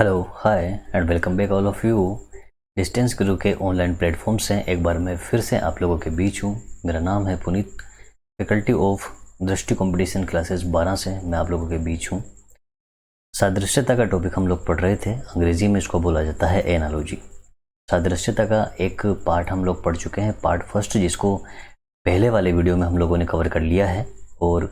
Hello hi and welcome back all of you. Distance गुरु के online platform से एक बार मैं फिर से आप लोगों के बीच हूँ। मेरा नाम है पुनीत, फैकल्टी ऑफ दृष्टि कंपटीशन क्लासेस 12 से मैं आप लोगों के बीच हूँ। सादृश्यता का टॉपिक हम लोग पढ़ रहे थे, अंग्रेजी में इसको बोला जाता है एनालॉजी। सादृश्यता का एक पार्ट हम लोग पढ़ चुके हैं, पार्ट फर्स्ट, जिसको पहले वाले वीडियो में हम लोगों ने कवर कर लिया है और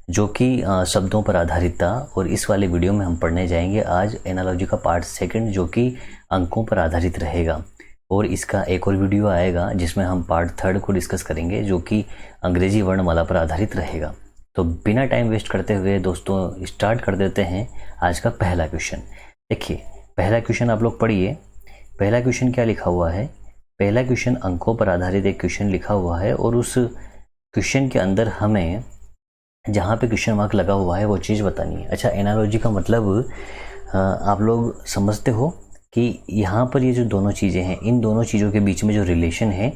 जो कि शब्दों पर आधारित था। और इस वाले वीडियो में हम पढ़ने जाएंगे आज एनालॉजी का पार्ट सेकंड, जो कि अंकों पर आधारित रहेगा। और इसका एक और वीडियो आएगा जिसमें हम पार्ट थर्ड को डिस्कस करेंगे, जो कि अंग्रेजी वर्णमाला पर आधारित रहेगा। तो बिना टाइम वेस्ट करते हुए दोस्तों स्टार्ट कर देते हैं आज का पहला क्वेश्चन। देखिए, पहला क्वेश्चन आप लोग पढ़िए। पहला क्वेश्चन क्या लिखा हुआ है? पहला क्वेश्चन अंकों पर आधारित एक क्वेश्चन लिखा हुआ है और उस क्वेश्चन के अंदर हमें जहाँ पे क्वेश्चन मार्क लगा हुआ है वो चीज़ बतानी है। अच्छा, एनालॉजी का मतलब आप लोग समझते हो कि यहाँ पर ये जो दोनों चीज़ें हैं, इन दोनों चीज़ों के बीच में जो रिलेशन है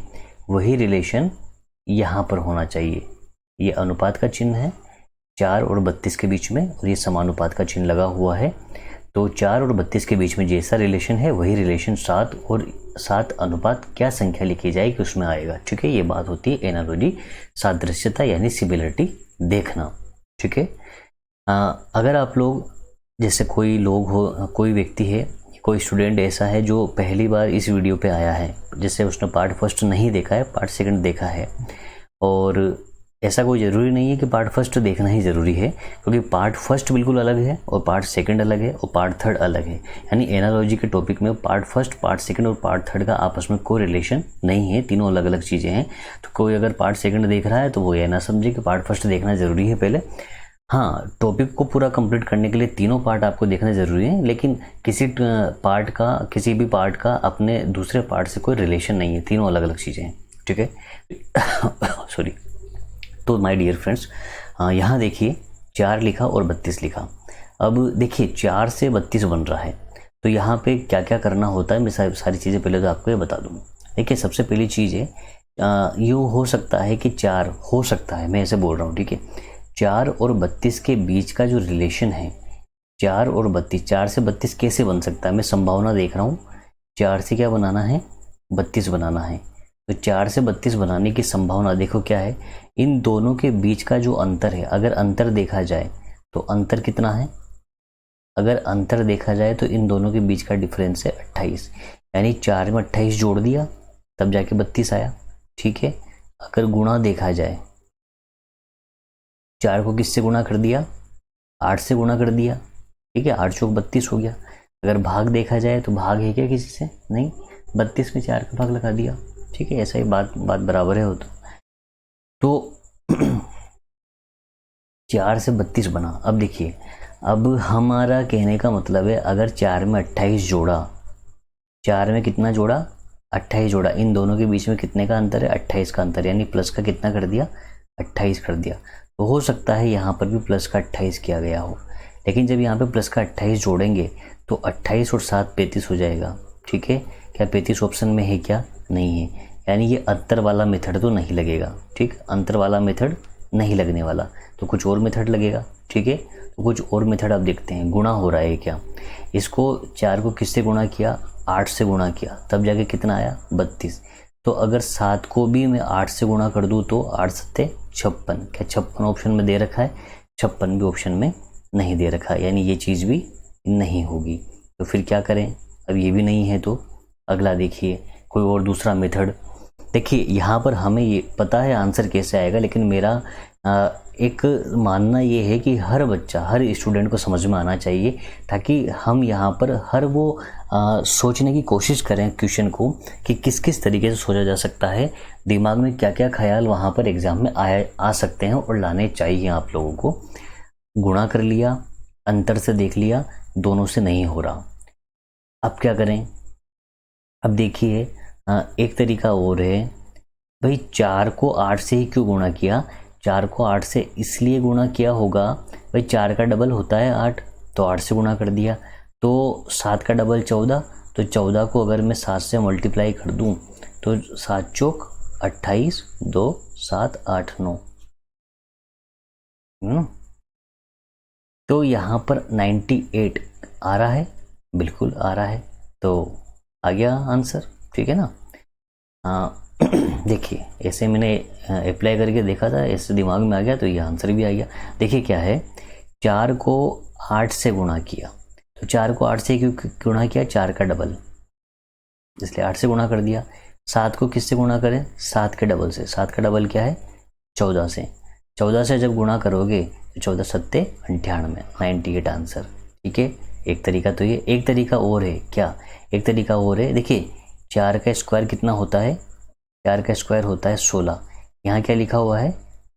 वही रिलेशन यहाँ पर होना चाहिए। ये अनुपात का चिन्ह है 4 और 32 के बीच में, और ये समानुपात का चिन्ह लगा हुआ है। तो 4 और 32 के बीच में जैसा रिलेशन है वही रिलेशन 7 और 7 अनुपात क्या संख्या लिखी जाएगी उसमें आएगा। ठीक है, ये बात होती है एनालॉजी, सादृश्यता यानी सिमिलरिटी देखना। ठीक है, अगर आप लोग जैसे कोई लोग हो, कोई व्यक्ति है, कोई स्टूडेंट ऐसा है जो पहली बार इस वीडियो पे आया है, जैसे उसने पार्ट फर्स्ट नहीं देखा है, पार्ट सेकंड देखा है, और ऐसा कोई ज़रूरी नहीं है कि पार्ट फर्स्ट देखना ही ज़रूरी है, क्योंकि पार्ट फर्स्ट बिल्कुल अलग है और पार्ट सेकंड अलग है और पार्ट थर्ड अलग है। यानी एनालॉजी के टॉपिक में पार्ट फर्स्ट, पार्ट सेकंड और पार्ट थर्ड का आपस में कोई रिलेशन नहीं है, तीनों अलग अलग चीज़ें हैं। तो कोई अगर पार्ट सेकंड देख रहा है तो वो ये ना समझे कि पार्ट फर्स्ट देखना ज़रूरी है पहले। हाँ, टॉपिक को पूरा कंप्लीट करने के लिए तीनों पार्ट आपको देखना ज़रूरी है, लेकिन किसी भी पार्ट का अपने दूसरे पार्ट से कोई रिलेशन नहीं है, तीनों अलग अलग चीज़ें हैं। ठीक है सॉरी। तो माय डियर फ्रेंड्स, यहाँ देखिए 4 लिखा और 32 लिखा। अब देखिए 4 से 32 बन रहा है, तो यहाँ पे क्या क्या करना होता है मैं सारी चीज़ें पहले तो आपको ये बता दूँ। देखिए, सबसे पहली चीज़ है, यूँ हो सकता है कि 4 हो सकता है, मैं ऐसे बोल रहा हूँ। ठीक है, 4 और 32 के बीच का जो रिलेशन है, 4 और 32, 4 से 32 कैसे बन सकता है, मैं संभावना देख रहा हूँ। 4 से क्या बनाना है? 32 बनाना है। तो 4 से 32 बनाने की संभावना देखो क्या है। इन दोनों के बीच का जो अंतर है, अगर अंतर देखा जाए तो अंतर कितना है? अगर अंतर देखा जाए तो इन दोनों के बीच का डिफरेंस है 28, यानी 4 में 28 जोड़ दिया तब जाके 32 आया। ठीक है, अगर गुणा देखा जाए, 4 को किससे गुणा कर दिया? 8 से गुणा कर दिया। ठीक है, 8 चौक 32 हो गया। अगर भाग देखा जाए तो भाग है क्या किसी से? नहीं, 32 में 4 का भाग लगा दिया। ठीक है, ऐसा ही बात बराबर है हो तो 4 से 32 बना। अब देखिए, अब हमारा कहने का मतलब है, अगर 4 में 28 जोड़ा, 4 में कितना जोड़ा? 28 जोड़ा, इन दोनों के बीच में कितने का अंतर है? 28 का अंतर, यानी प्लस का कितना कर दिया? 28 कर दिया। तो हो सकता है यहाँ पर भी प्लस का 28 किया गया हो, लेकिन जब यहाँ पे प्लस का 28 जोड़ेंगे तो 28 और 7 35 हो जाएगा। ठीक है, क्या 35 ऑप्शन में है? क्या नहीं है, यानी ये अंतर वाला मेथड तो नहीं लगेगा। ठीक, अंतर वाला मेथड नहीं लगने वाला, तो कुछ और मेथड लगेगा। ठीक है, तो कुछ और मेथड आप देखते हैं। गुणा हो रहा है क्या? इसको 4 को किससे गुणा किया? 8 से गुणा किया, तब जाके कितना आया? 32। तो अगर 7 को भी मैं 8 से गुणा कर दूँ तो 8 सत्ते 56। क्या 56 ऑप्शन में दे रखा है? 56 भी ऑप्शन में नहीं दे रखा है, यानी ये चीज़ भी नहीं होगी। तो फिर क्या करें? अब ये भी नहीं है तो अगला देखिए, कोई और दूसरा मेथड। देखिए, यहाँ पर हमें ये पता है आंसर कैसे आएगा, लेकिन मेरा एक मानना ये है कि हर बच्चा, हर स्टूडेंट को समझ में आना चाहिए, ताकि हम यहाँ पर हर वो सोचने की कोशिश करें क्वेश्चन को कि किस किस तरीके से सोचा जा सकता है, दिमाग में क्या क्या ख्याल वहाँ पर एग्जाम में आ सकते हैं और लाने चाहिए आप लोगों को। गुणा कर लिया, अंतर से देख लिया, दोनों से नहीं हो रहा, अब क्या करें? अब देखिए, एक तरीका और है भाई, 4 को 8 से ही क्यों गुणा किया? 4 को 8 से इसलिए गुणा किया होगा भाई, 4 का डबल होता है 8, तो 8 से गुणा कर दिया। तो 7 का डबल 14, तो 14 को अगर मैं 7 से मल्टीप्लाई कर दूं तो 7 चौक 28, 2 7 8 9, तो यहाँ पर 98 आ रहा है। बिल्कुल आ रहा है, तो आ गया आंसर, ठीक है ना। हाँ देखिए ऐसे मैंने अप्लाई करके देखा था, ऐसे दिमाग में आ गया तो ये आंसर भी आ गया। देखिए क्या है, 4 को 8 से गुणा किया, तो 4 को 8 से क्यों गुणा किया, 4 का डबल, इसलिए 8 से गुणा कर दिया। 7 को किससे गुणा करें, 7 के डबल से, 7 का डबल क्या है 14 से, 14 से जब गुणा करोगे तो 14 सत्ते 98, 98 आंसर, ठीक है। एक तरीका तो ये, एक तरीका और है क्या, एक तरीका और है, देखिए 4 का स्क्वायर कितना होता है, 4 का स्क्वायर होता है 16, यहाँ क्या लिखा हुआ है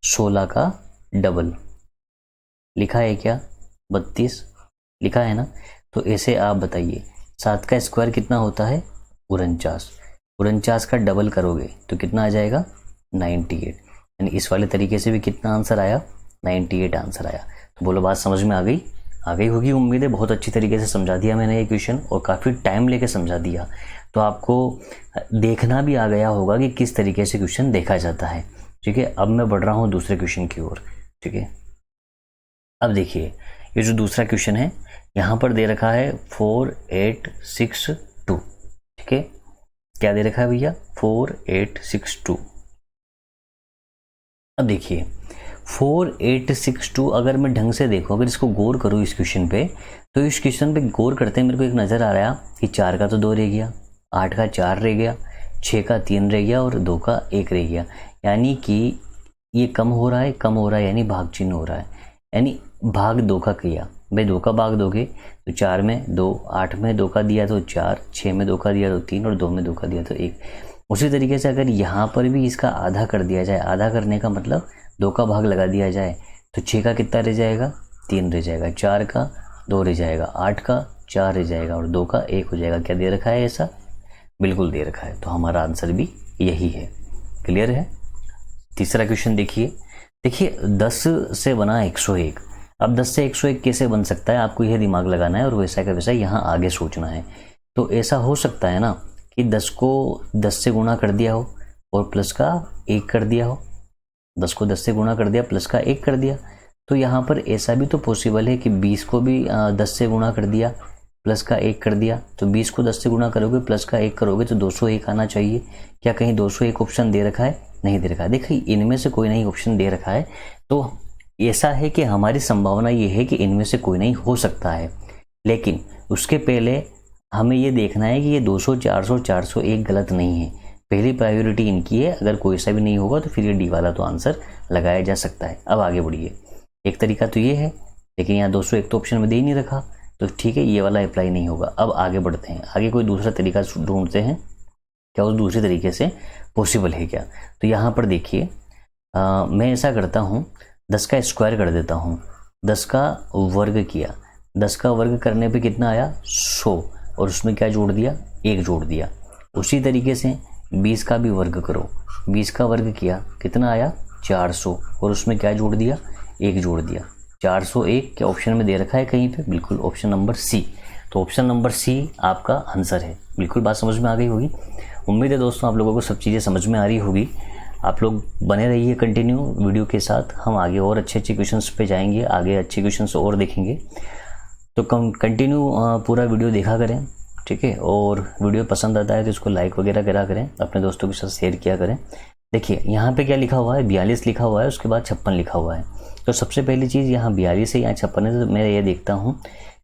16 का डबल, लिखा है क्या 32, लिखा है ना। तो ऐसे आप बताइए 7 का स्क्वायर कितना होता है 49, 49 का डबल करोगे तो कितना आ जाएगा 98, यानी इस वाले तरीके से भी कितना आंसर आया 98 आंसर आया। तो बोलो बात समझ में आ गई होगी उम्मीद है। बहुत अच्छी तरीके से समझा दिया मैंने ये क्वेश्चन और काफ़ी टाइम लेके समझा दिया, तो आपको देखना भी आ गया होगा कि किस तरीके से क्वेश्चन देखा जाता है, ठीक है। अब मैं बढ़ रहा हूँ दूसरे क्वेश्चन की ओर, ठीक है। अब देखिए ये जो दूसरा क्वेश्चन है यहाँ पर दे रखा है 4862, ठीक है। क्या दे रखा है भैया 4862। अब देखिए 4862 अगर मैं ढंग से देखूं, अगर इसको गौर करूं इस क्वेश्चन पे, तो इस क्वेश्चन पे गौर करते मेरे को एक नज़र आ रहा कि 4 का तो 2 रह गया, 8 का 4 रह गया, 6 का 3 रह गया और 2 का 1 रह गया, यानी कि ये कम हो रहा है यानी भाग चिन्ह हो रहा है, यानी भाग 2 का किया। भाई 2 का भाग दोगे तो 4 में 2, 8 में 2 का दिया तो 4, 6 में 2 का दिया तो 3 और 2 में 2 का दिया तो 1। उसी तरीके से अगर यहाँ पर भी इसका आधा कर दिया जाए, आधा करने का मतलब 2 का भाग लगा दिया जाए, तो 6 का कितना रह जाएगा 3 रह जाएगा, 4 का 2 रह जाएगा, 8 का 4 रह जाएगा और 2 का 1 हो जाएगा। क्या दे रखा है ऐसा, बिल्कुल दे रखा है, तो हमारा आंसर भी यही है। क्लियर है। तीसरा क्वेश्चन देखिए 10 से बना 101। अब 10 से 101 कैसे बन सकता है, आपको यह दिमाग लगाना है और वैसा का वैसा यहाँ आगे सोचना है। तो ऐसा हो सकता है ना कि 10 को 10 से गुणा कर दिया हो और प्लस का 1 कर दिया हो, 10 को 10 से गुणा कर दिया प्लस का 1 कर दिया। तो यहाँ पर ऐसा भी तो पॉसिबल है कि 20 को भी 10 से गुणा कर दिया प्लस का 1 कर दिया, तो 20 को 10 से गुणा करोगे प्लस का 1 करोगे तो 201 आना चाहिए। क्या कहीं 201 ऑप्शन दे रखा है, नहीं दे रखा है। देखिए इनमें से कोई नहीं ऑप्शन दे रखा है, तो ऐसा है कि हमारी संभावना ये है कि इनमें से कोई नहीं हो सकता है, लेकिन उसके पहले हमें ये देखना है कि ये 200, 400, 401 गलत नहीं है। पहली प्रायोरिटी इनकी है, अगर कोई सा भी नहीं होगा तो फिर ये डी वाला तो आंसर लगाया जा सकता है। अब आगे बढ़िए, एक तरीका तो ये है, लेकिन यहाँ 201 तो ऑप्शन में दे ही नहीं रखा, तो ठीक है ये वाला अप्लाई नहीं होगा। अब आगे बढ़ते हैं, आगे कोई दूसरा तरीका ढूंढते हैं, क्या उस दूसरे तरीके से पॉसिबल है क्या। तो यहाँ पर देखिए मैं ऐसा करता हूँ, 10 का स्क्वायर कर देता हूँ, 10 का वर्ग किया, 10 का वर्ग करने पे कितना आया 100 और उसमें क्या जोड़ दिया 1 जोड़ दिया। उसी तरीके से 20 का भी वर्ग करो, 20 का वर्ग किया कितना आया 400 और उसमें क्या जोड़ दिया 1 जोड़ दिया। 401 क्या ऑप्शन में दे रखा है कहीं पे, बिल्कुल ऑप्शन नंबर सी। तो ऑप्शन नंबर सी आपका आंसर है। बिल्कुल बात समझ में आ गई होगी। उम्मीद है दोस्तों आप लोगों को सब चीज़ें समझ में आ रही होगी। आप लोग बने रहिए कंटिन्यू वीडियो के साथ, हम आगे और अच्छे क्वेश्चंस पे जाएंगे, आगे अच्छे क्वेश्चंस और देखेंगे। तो कंटिन्यू पूरा वीडियो देखा करें, ठीक है। और वीडियो पसंद आता है तो इसको लाइक वगैरह करा करें, अपने दोस्तों के साथ शेयर किया करें। देखिए यहाँ पे क्या लिखा हुआ है 42 लिखा हुआ है, उसके बाद 56 लिखा हुआ है। तो सबसे पहली चीज़ यहाँ 42 है, यहाँ 56 है, तो मैं ये देखता हूँ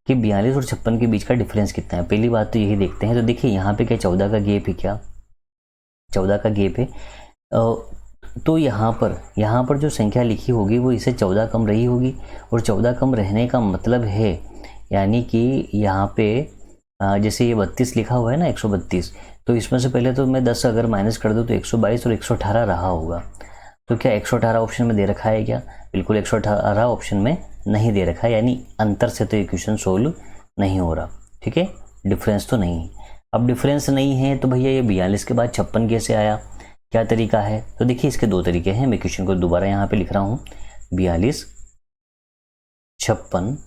कि 42 और 56 के बीच का डिफरेंस कितना है। पहली बात तो यही देखते हैं। तो देखिए यहाँ पे क्या 14 का गैप है, क्या 14 का गैप है। तो यहाँ पर जो संख्या लिखी होगी वो इसे 14 कम रही होगी, और 14 कम रहने का मतलब है यानी कि यहाँ पे जैसे ये 32 लिखा हुआ है ना 132, तो इसमें से पहले तो मैं 10 अगर माइनस कर दूँ तो 122 और 118 रहा होगा। तो क्या 118 ऑप्शन में दे रखा है क्या, बिल्कुल 118 ऑप्शन में नहीं दे रखा है, यानी अंतर से तो ये क्वेश्चन सोल्व नहीं हो रहा, ठीक है। डिफरेंस तो नहीं है। अब डिफरेंस नहीं है तो भैया ये 42 के बाद 56 कैसे आया, क्या तरीका है। तो देखिए इसके दो तरीके हैं, मैं क्वेश्चन को दोबारा यहाँ पे लिख रहा हूँ 42, 56,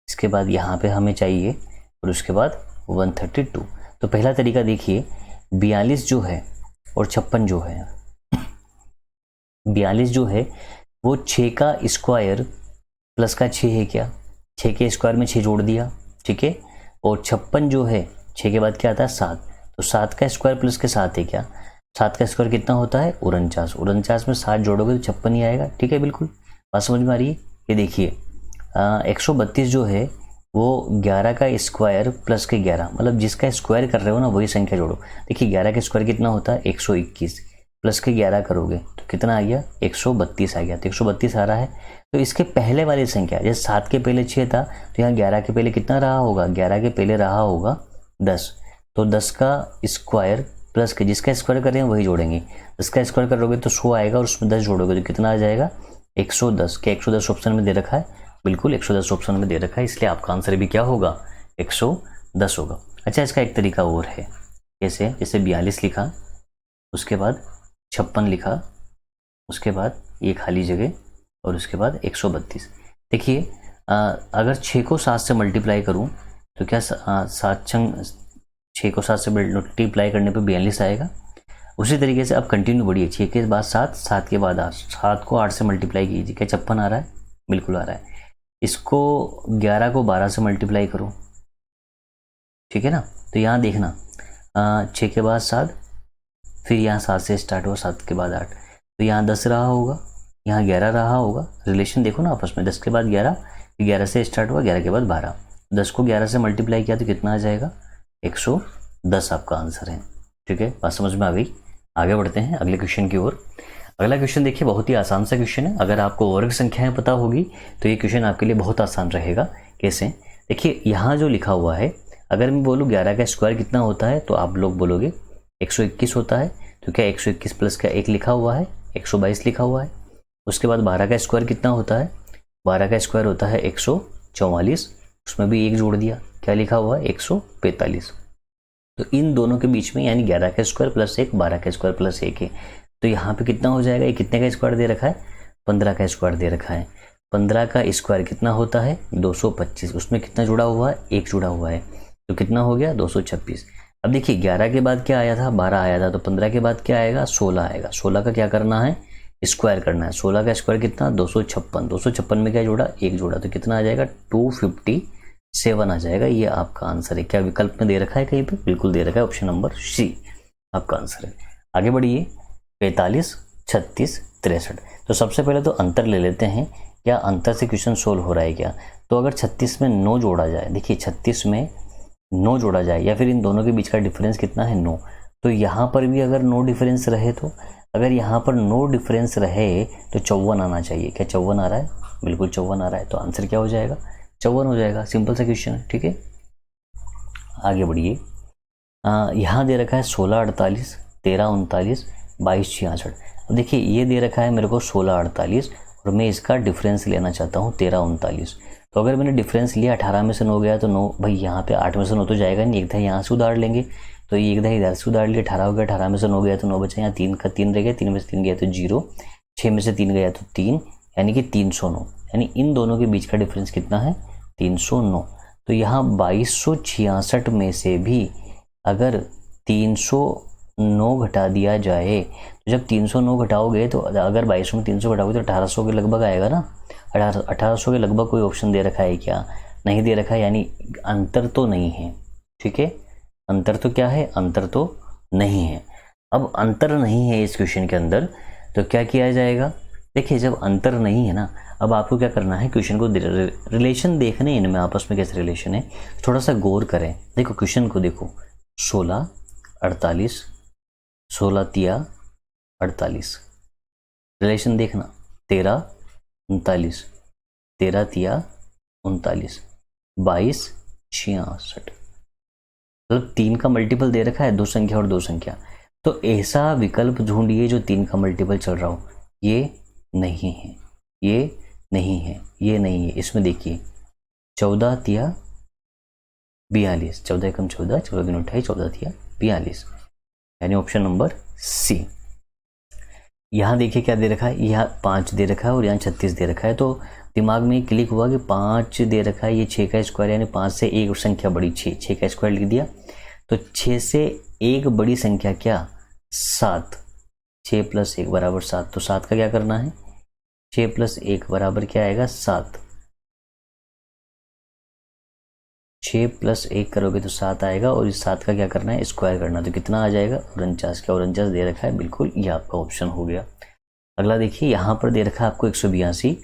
इसके बाद यहाँ पे हमें चाहिए और उसके बाद 132। तो पहला तरीका देखिए 42 जो है और 56 जो है, 42 जो है वो 6 का स्क्वायर प्लस का 6 है, क्या 6 के स्क्वायर में 6 जोड़ दिया, ठीक है, और 56 जो है 6 के बाद क्या आता है 7, तो 7 का स्क्वायर प्लस के 7 है क्या, 7 का स्क्वायर कितना होता है 49, 49 में 7 जोड़ोगे तो 56 ही आएगा। ठीक है, बिल्कुल बात समझ में आ रही है। ये देखिए 132 जो है वो 11 का स्क्वायर प्लस के 11, मतलब जिसका स्क्वायर कर रहे हो ना वही संख्या जोड़ो। देखिए 11 का स्क्वायर कितना होता है 121, प्लस के 11 करोगे तो कितना आ गया 132 आ गया, तो 132 आ रहा है। तो इसके पहले वाली संख्या जैसे 7 के पहले 6 था तो यहाँ 11 के पहले कितना रहा होगा, 11 के पहले रहा होगा 10, तो 10 का स्क्वायर प्लस के जिसका स्क्वायर कर रहे हैं वही जोड़ेंगे। 10 का स्क्वायर करोगे तो 100 आएगा और उसमें 10 जोड़ोगे तो कितना आ जाएगा 110। क्या 110 ऑप्शन में दे रखा है, बिल्कुल 110 ऑप्शन में दे रखा है, इसलिए आपका आंसर भी क्या होगा 110 होगा। अच्छा, इसका एक तरीका और है, कैसे, जैसे 42 लिखा, उसके बाद 56 लिखा, उसके बाद ये खाली जगह और उसके बाद 132। देखिए अगर 6 को 7 से मल्टीप्लाई करूं तो क्या 6 को 7 से मल्टीप्लाई करने पे 42 आएगा। उसी तरीके से अब कंटिन्यू बढ़िए, 6 के बाद 7, 7 के बाद 8, 7 को 8 से मल्टीप्लाई कीजिए, क्या 56 आ रहा है, बिल्कुल आ रहा है। इसको 11 को 12 से मल्टीप्लाई करो, ठीक है ना, तो यहाँ देखना 6 के बाद 7, फिर यहाँ 7 से स्टार्ट हुआ, 7 के बाद 8, तो यहाँ 10 रहा होगा, यहाँ 11 रहा होगा। रिलेशन देखो ना आपस में, 10 के बाद 11, 11 से स्टार्ट हुआ, 11 के बाद 12, 10 को 11 से मल्टीप्लाई किया तो कितना आ जाएगा 110 आपका आंसर है। ठीक है, बात समझ में आ गई। आगे बढ़ते हैं अगले क्वेश्चन की ओर। अगला क्वेश्चन देखिए, बहुत ही आसान सा क्वेश्चन है। अगर आपको वर्ग संख्याएं पता होगी तो ये क्वेश्चन आपके लिए बहुत आसान रहेगा। कैसे, देखिए यहाँ जो लिखा हुआ है, अगर मैं बोलूँ 11 का स्क्वायर कितना होता है तो आप लोग बोलोगे 121 होता है, तो क्या 121 प्लस का 1 लिखा हुआ है 122 लिखा हुआ है। उसके बाद 12 का स्क्वायर कितना होता है, 12 का स्क्वायर होता है 144, उसमें भी 1 जोड़ दिया, क्या लिखा हुआ है 145। तो इन दोनों के बीच में यानी 11 का स्क्वायर प्लस 1, 12 का स्क्वायर प्लस 1 है, तो यहाँ पे कितना हो जाएगा, ये कितने का स्क्वायर दे रखा है 15 का स्क्वायर दे रखा है। 15 का स्क्वायर कितना होता है 225, उसमें कितना जुड़ा हुआ है 1 जुड़ा हुआ है, तो कितना हो गया 226। अब देखिए 11 के बाद क्या आया था 12 आया था, तो 15 के बाद क्या आएगा 16 आएगा। 16 का क्या करना है स्क्वायर करना है, 16 का स्क्वायर कितना 256, 256 में क्या जोड़ा 1 जोड़ा, तो कितना आ जाएगा 257 आ जाएगा। ये आपका आंसर है। क्या विकल्प में दे रखा है कहीं पे, बिल्कुल दे रखा है, ऑप्शन नंबर सी आपका आंसर है। आगे बढ़िए 45, 36, 63। तो सबसे पहले तो अंतर ले लेते हैं, क्या अंतर से क्वेश्चन सोल्व हो रहा है क्या। तो अगर 36 में 9 जोड़ा जाए, देखिए 36 में 9 जोड़ा जाए या फिर इन दोनों के बीच का डिफरेंस कितना है 9, तो यहाँ पर भी अगर 9 डिफरेंस रहे, तो अगर यहाँ पर 9 डिफरेंस रहे तो 54 आना चाहिए। क्या 54 आ रहा है, बिल्कुल 54 आ रहा है, तो आंसर क्या हो जाएगा 54 हो जाएगा। सिंपल सा क्वेश्चन है। ठीक है, आगे बढ़िए। यहाँ दे रखा है 16, 48, 13, 39, 22, 66। अब देखिए ये दे रखा है मेरे को 16, 48 और मैं इसका डिफरेंस लेना चाहता हूँ 13, 39। तो अगर मैंने डिफरेंस लिया 18 में से 9 गया तो 9, भाई यहाँ पे 8 में से 9 तो जाएगा नहीं, एक दही यहाँ से उधार लेंगे, तो ये एक दही इधर से उधार लिया, 18 हो गया, 18 में से 9 गया तो 9 बचा, यहाँ 3 का 3 रह गया, 3 में से 3 गया तो 0, 6 में से 3 गया तो 3, यानी कि 309, यानी इन दोनों के बीच का डिफरेंस कितना है 309। तो यहाँ 2266 में से भी अगर 309 घटा दिया जाए, तो जब 309 घटाओगे तो अगर 2200 में 300 घटाओगे तो 1800 के लगभग आएगा ना, 1800 के लगभग कोई ऑप्शन दे रखा है क्या, नहीं दे रखा है, यानी अंतर तो नहीं है। ठीक है, अंतर तो क्या है, अंतर तो नहीं है। अब अंतर नहीं है इस क्वेश्चन के अंदर, तो क्या किया जाएगा, देखिए जब अंतर नहीं है ना, अब आपको क्या करना है, क्वेश्चन को रिलेशन देखने हैं इनमें आपस में कैसे रिलेशन है, थोड़ा सा गौर करें। देखो क्वेश्चन को देखो, 16, 48, 16 तिया 48, रिलेशन देखना 13, 39, 13 तिया 39, 22, 66, मतलब 3 का मल्टीपल दे रखा है, 2 संख्या और 2 संख्या, तो ऐसा विकल्प ढूंढिए जो 3 का मल्टीपल चल रहा हो। ये नहीं है, ये नहीं है, ये नहीं है। इसमें देखिए 14 तिया 42, 14 एकम 14, 14 दूनी 28, 14 तिया 42, यानी ऑप्शन नंबर सी। यहाँ देखिए क्या दे रखा है, यहाँ 5 दे रखा है और यहाँ 36 दे रखा है, तो दिमाग में क्लिक हुआ कि 5 दे रखा है, ये 6 का स्क्वायर, यानी 5 से एक संख्या बड़ी 6, 6 का स्क्वायर लिख दिया, तो 6 से एक बड़ी संख्या क्या 7, 6 + 1 = 7, तो 7 का क्या करना है, 6 + 1 बराबर क्या आएगा 7, 6 + 1 करोगे तो 7 आएगा और इस 7 का क्या करना है, स्क्वायर करना। तो कितना आ जाएगा, 49। क्या 49 दे रखा है, बिल्कुल ये आपका ऑप्शन हो गया। अगला देखिए, यहाँ पर दे रखा है आपको 182,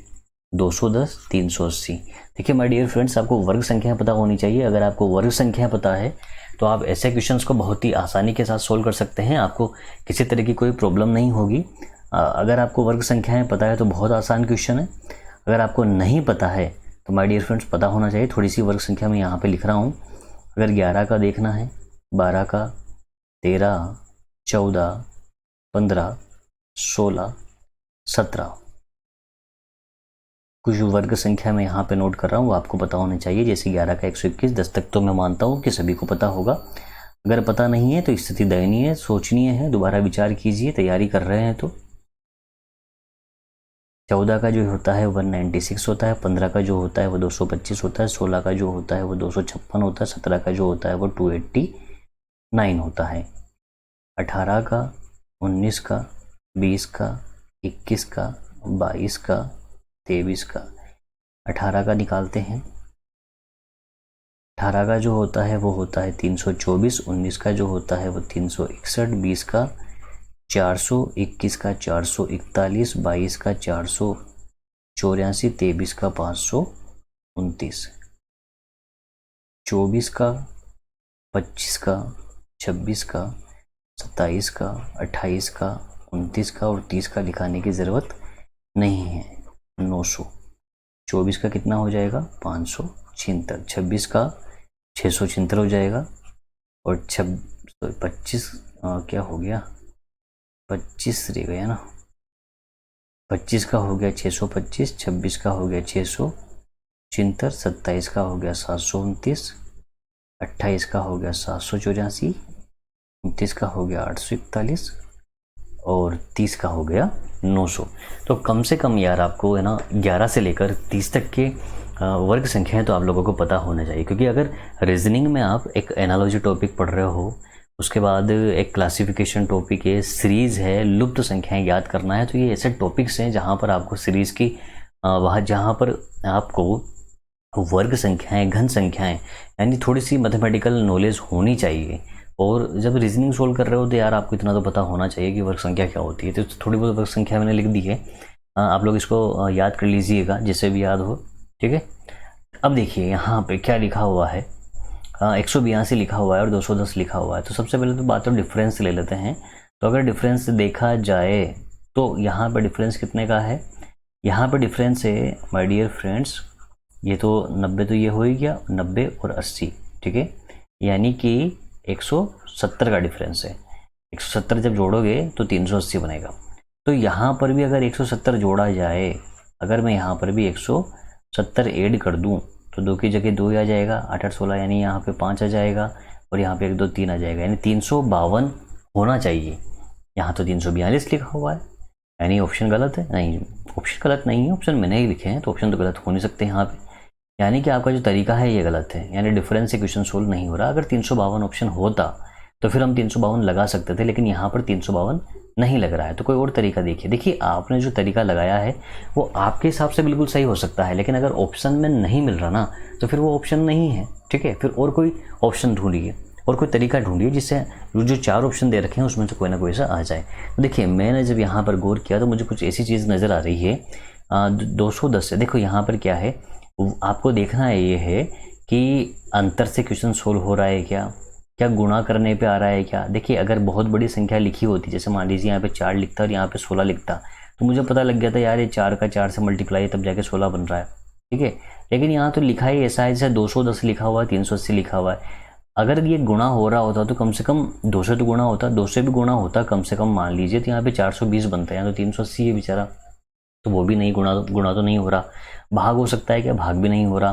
210, 380। देखिए माय डियर फ्रेंड्स, आपको वर्ग संख्या पता होनी चाहिए। अगर आपको वर्ग संख्या पता है तो आप ऐसे क्वेश्चंस को बहुत ही आसानी के साथ सोल्व कर सकते हैं। आपको किसी तरह की कोई प्रॉब्लम नहीं होगी। अगर आपको वर्ग संख्याएं पता है तो बहुत आसान क्वेश्चन है। अगर आपको नहीं पता है तो माय डियर फ्रेंड्स पता होना चाहिए। थोड़ी सी वर्ग संख्या मैं यहाँ पे लिख रहा हूँ। अगर 11 का देखना है, 12 का, 13, 14, 15, 16, 17, कुछ वर्ग संख्या मैं यहाँ पे नोट कर रहा हूँ, वो आपको पता होना चाहिए। जैसे 11 का 121, 10 तक तो मैं मानता हूँ कि सभी को पता होगा। अगर पता नहीं है तो स्थिति दयनीय है, सोचनीय है, दोबारा विचार कीजिए, तैयारी कर रहे हैं तो। 14 का जो होता है 196 होता है, 15 का जो होता है वो 225 होता है, 16 का जो होता है वो 256 होता है, 17 का जो होता है वो 289 होता है, 18 का, 19 का, 20 का, 21 का, 22 का, 23 का। 18 का निकालते हैं। 18 का जो होता है वो होता है 324, 19 का जो होता है वो 361, 20 का 400, 21 का 441, 22 का 484, 23 का 529, 24 का, 25 का, 26 का, 27 का, 28 का, 29 का और 30 का लिखाने की ज़रूरत नहीं है। 900। 24 का कितना हो जाएगा, 576। 26 का 676 हो जाएगा और 25 क्या हो गया, 25 रह गया ना। 25 का हो गया 625, 26 का हो गया 676, 27 का हो गया 729, 28 का हो गया 784, 29 का हो गया 841 और 30 का हो गया 900। तो कम से कम यार आपको है ना 11 से लेकर 30 तक के वर्ग संख्याएं तो आप लोगों को पता होना चाहिए। क्योंकि अगर रीजनिंग में आप एक एनालॉजी टॉपिक पढ़ रहे हो, उसके बाद एक क्लासिफिकेशन टॉपिक है, सीरीज़ है, लुप्त संख्याएं याद करना है, तो ये ऐसे टॉपिक्स हैं जहाँ पर आपको सीरीज़ की वहाँ जहाँ पर आपको वर्ग संख्याएं, घन संख्याएं यानी थोड़ी सी मैथमेटिकल नॉलेज होनी चाहिए। और जब रीजनिंग सोल्व कर रहे हो तो यार आपको इतना तो पता होना चाहिए कि वर्ग संख्या क्या होती है। तो थोड़ी बहुत वर्ग संख्या मैंने लिख दी है, आप लोग इसको याद कर लीजिएगा जिससे भी याद हो, ठीक है। अब देखिए यहाँ पे क्या लिखा हुआ है, 182 लिखा हुआ है और 210 लिखा हुआ है। तो सबसे पहले तो बात तो डिफरेंस ले लेते हैं। तो अगर डिफरेंस देखा जाए तो यहाँ पर डिफरेंस कितने का है, यहाँ पर डिफरेंस है माय डियर फ्रेंड्स, ये तो 90 तो ये हो ही गया, 90 और 80, ठीक है, यानी कि 170 का डिफरेंस है। 170 जब जोड़ोगे तो 380 बनेगा। तो यहाँ पर भी अगर 170 जोड़ा जाए, अगर मैं यहाँ पर भी 170 ऐड कर दूँ तो 2 की जगह 2 आ जाएगा, 8 8 16 यानी यहाँ पे 5 आ जाएगा और यहाँ पे 1 2 3 आ जाएगा, यानी 352 होना चाहिए। यहाँ तो 342 लिखा हुआ है, यानी ऑप्शन गलत है। नहीं, ऑप्शन गलत नहीं है, ऑप्शन मैंने ही लिखे हैं तो ऑप्शन तो गलत हो नहीं सकते यहाँ पे। यानी कि आपका जो तरीका है ये गलत है, यानी डिफरेंस से क्वेश्चन सोल्व नहीं हो रहा। अगर 352 ऑप्शन होता तो फिर हम 352 लगा सकते थे, लेकिन यहाँ पर 352 नहीं लग रहा है। तो कोई और तरीका देखिए। देखिए आपने जो तरीका लगाया है वो आपके हिसाब से बिल्कुल सही हो सकता है, लेकिन अगर ऑप्शन में नहीं मिल रहा ना तो फिर वो ऑप्शन नहीं है, ठीक है। फिर और कोई ऑप्शन ढूंढिए और कोई तरीका ढूंढिए जिससे जो 4 ऑप्शन दे रखे हैं उसमें से कोई ना कोई सा आ जाए। तो देखिए मैंने जब यहाँ पर गौर किया तो मुझे कुछ ऐसी चीज़ नज़र आ रही है। 210 से देखो यहाँ पर क्या है, आपको देखना है ये है कि अंतर से क्वेश्चन सोल्व हो रहा है क्या गुणा करने पे आ रहा है क्या। देखिए अगर बहुत बड़ी संख्या लिखी होती, जैसे मान लीजिए यहाँ पे 4 लिखता और यहाँ पे 16 लिखता, तो मुझे पता लग गया था यार ये 4 का 4 से मल्टीप्लाई तब जाके 16 बन रहा है, ठीक है। लेकिन यहाँ तो लिखा ही ऐसा है जैसे 210 लिखा हुआ है, 380 लिखा हुआ है। अगर ये गुणा हो रहा होता तो कम से कम 2 से तो गुणा होता, 2 से भी गुणा होता कम से कम, मान लीजिए तो यहाँ पे 420 बनता है, यहाँ तो 380 है बेचारा, तो वो भी नहीं गुणा तो नहीं हो रहा। भाग हो सकता है क्या, भाग भी नहीं हो रहा।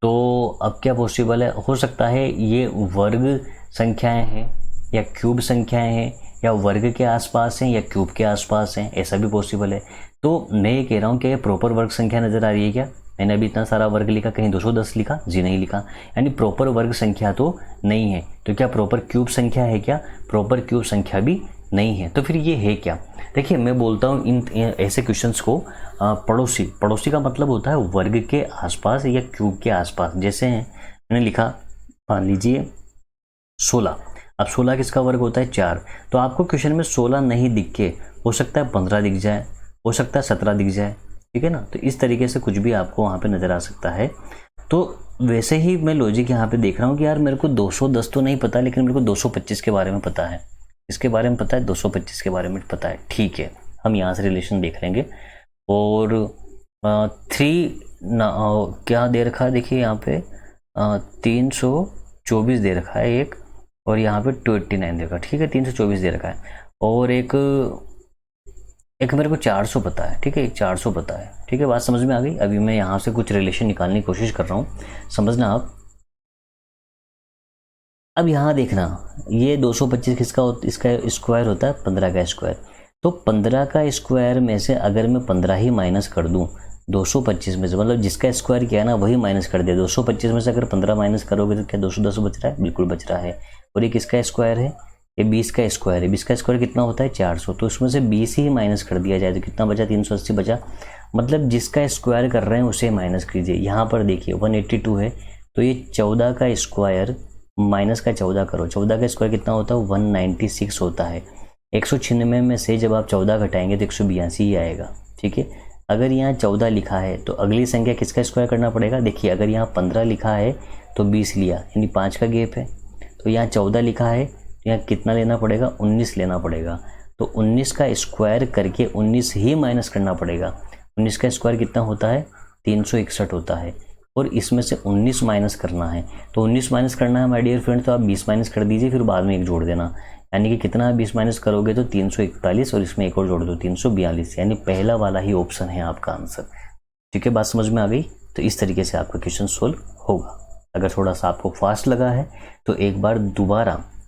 तो अब क्या पॉसिबल है, हो सकता है ये वर्ग संख्याएं हैं या क्यूब संख्याएं हैं, या वर्ग के आसपास हैं या क्यूब के आसपास हैं, ऐसा भी पॉसिबल है। तो मैं ये कह रहा हूँ कि ये प्रॉपर वर्ग संख्या नज़र आ रही है क्या। मैंने अभी इतना सारा वर्ग लिखा, कहीं 210 लिखा जी नहीं लिखा, यानी प्रॉपर वर्ग संख्या तो नहीं है। तो क्या प्रॉपर क्यूब संख्या है क्या, प्रॉपर क्यूब संख्या भी नहीं है। तो फिर ये है क्या। देखिए मैं बोलता हूँ इन ऐसे क्वेश्चंस को पड़ोसी का मतलब होता है वर्ग के आसपास या क्यूब के आसपास। जैसे हैं मैंने लिखा, मान लीजिए 16। अब 16 किसका वर्ग होता है? 4। तो आपको क्वेश्चन में 16 नहीं दिख के हो सकता है 15 दिख जाए, हो सकता है 17 दिख जाए, ठीक है ना। तो इस तरीके से कुछ भी आपको वहाँ पे नज़र आ सकता है। तो वैसे ही मैं लॉजिक यहाँ पे देख रहा हूँ कि यार मेरे को 210 तो नहीं पता, लेकिन मेरे को 225 के बारे में पता है। इसके बारे में पता है, 225 के बारे में पता है, ठीक है। हम यहाँ से रिलेशन देख लेंगे। और 3 क्या दे रखा है, देखिए यहाँ पे 324 दे रखा है एक, और यहाँ पे 289 दे रखा है, ठीक है। 324 दे रखा है, और एक मेरे को 400 पता है, ठीक है। एक 400 पता है, ठीक है। बात समझ में आ गई। अभी मैं यहाँ से कुछ रिलेशन निकालने की कोशिश कर रहा हूँ, समझना आप। अब यहाँ देखना, ये 225 किसका इसका स्क्वायर होता है? 15 का स्क्वायर। तो 15 का स्क्वायर में से अगर मैं 15 ही माइनस कर दूँ 225 में से, मतलब जिसका स्क्वायर किया ना वही माइनस कर दिया। 225 में से अगर 15 माइनस करोगे तो क्या 210 बच रहा है? बिल्कुल बच रहा है। और ये किसका स्क्वायर है? ये 20 का स्क्वायर है। 20 का स्क्वायर कितना होता है? 400। तो उसमें से 20 ही माइनस कर दिया जाए तो कितना बचा? 380 बचा। मतलब जिसका स्क्वायर कर रहे हैं उसे माइनस कीजिए। यहाँ पर देखिए 182 है, तो ये 14 का स्क्वायर माइनस का 14 करो। 14 का स्क्वायर कितना होता है? 196 होता है। 196 में से जब आप 14 घटाएंगे तो 182 ही आएगा, ठीक है। अगर यहाँ 14 लिखा है तो अगली संख्या किसका स्क्वायर करना पड़ेगा? देखिए अगर यहाँ 15 लिखा है तो 20 लिया, यानी 5 का गैप है। तो यहाँ 14 लिखा है तो यहाँ कितना लेना पड़ेगा? 19 लेना पड़ेगा। तो 19 का स्क्वायर करके 19 ही माइनस करना पड़ेगा। 19 का स्क्वायर कितना होता है? 361 होता है। और इसमें से 19 माइनस करना है, तो 19 माइनस करना है माय डियर फ्रेंड, तो आप 20 माइनस कर दीजिए, फिर बाद में एक जोड़ देना। यानी कि कितना? 20 माइनस करोगे तो 341, और इसमें एक और जोड़ दो 342, यानी पहला वाला ही ऑप्शन है आपका आंसर, ठीक है। बात समझ में आ गई। तो इस तरीके से आपका क्वेश्चन सोल्व होगा। अगर थोड़ा सा आपको फास्ट लगा है तो एक बार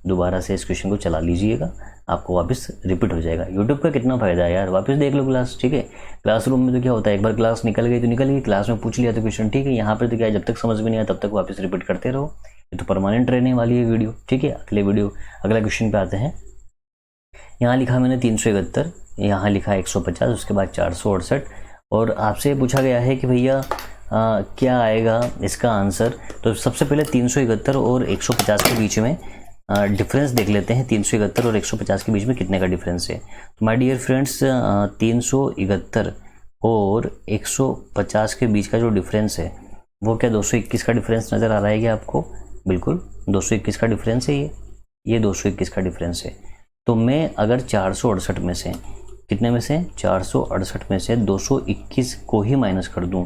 दोबारा से इस क्वेश्चन को चला लीजिएगा, आपको वापस रिपीट हो जाएगा। यूट्यूब का कितना फ़ायदा है यार, वापस देख लो क्लास, ठीक है। क्लासरूम में तो क्या होता है, एक बार क्लास निकल गई तो निकल गई, क्लास में पूछ लिया तो क्वेश्चन, ठीक है। यहाँ पर तो क्या है, जब तक समझ में नहीं आया तब तक वापस रिपीट करते रहो। ये तो परमानेंट रहने वाली है वीडियो, ठीक है। अगला क्वेश्चन पे आते हैं। यहाँ लिखा मैंने 371, यहाँ लिखा 150, उसके बाद 468, और आपसे पूछा गया है कि भैया क्या आएगा इसका आंसर। तो सबसे पहले 371 और 150 के बीच में डिफरेंस देख लेते हैं। 371 और 150 के बीच में कितने का डिफरेंस है। तो माय डियर फ्रेंड्स 371 और 150 के बीच का जो डिफरेंस है वो क्या 221 का डिफरेंस नज़र आ रहा है क्या आपको? बिल्कुल 221 का डिफरेंस है ये 221 का डिफरेंस है। तो मैं अगर 468 में से, कितने में से? 468 में से 221 को ही माइनस कर दूं,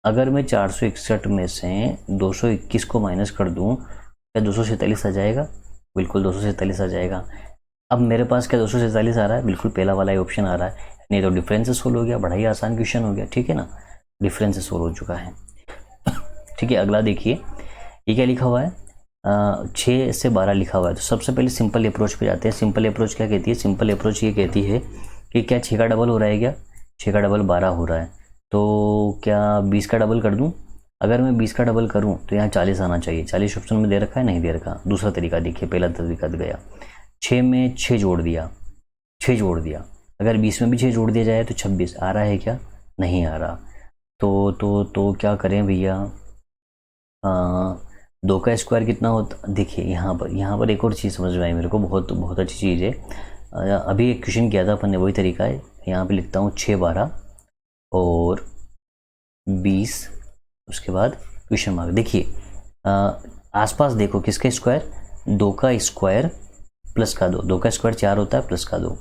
अगर मैं 461 में से 221 को माइनस कर दूं, क्या 247 आ जाएगा? बिल्कुल 247 आ जाएगा। अब मेरे पास क्या 247 आ रहा है? बिल्कुल पहला वाला ही ऑप्शन आ रहा है। नहीं तो डिफरेंस से सोल्व हो गया, बड़ा ही आसान क्वेश्चन हो गया, ठीक है ना। डिफरेंस से सोल्व हो चुका है, ठीक है। अगला देखिए, ये क्या लिखा हुआ है? 6 से 12 लिखा हुआ है। तो सबसे पहले सिंपल अप्रोच पे जाते हैं। सिंपल अप्रोच क्या कहती है? सिंपल अप्रोच ये कहती है कि क्या 6 का डबल हो रहा है क्या? 6 का डबल 12 हो रहा है, तो क्या 20 का डबल कर दूं? अगर मैं 20 का डबल करूं तो यहाँ 40 आना चाहिए। 40 ऑप्शन में दे रखा है, नहीं दे रखा। दूसरा तरीका देखिए, पहला तरीका गया 6 में 6 जोड़ दिया, 6 जोड़ दिया। अगर 20 में भी 6 जोड़ दिया जाए तो 26 आ रहा है क्या? नहीं आ रहा। तो क्या करें भैया? 2 का स्क्वायर कितना होता? देखिए यहाँ पर एक और चीज़ समझ में आई मेरे को, बहुत अच्छी चीज़ है। अभी एक क्वेश्चन किया था अपन ने, वही तरीका है। यहाँ पे लिखता हूँ 6, 12 और 20, उसके बाद क्वेश्चन मार्क। देखिए आसपास देखो, किसका स्क्वायर? 2 का स्क्वायर प्लस का 2। 2 का स्क्वायर 4 होता है, प्लस का 2।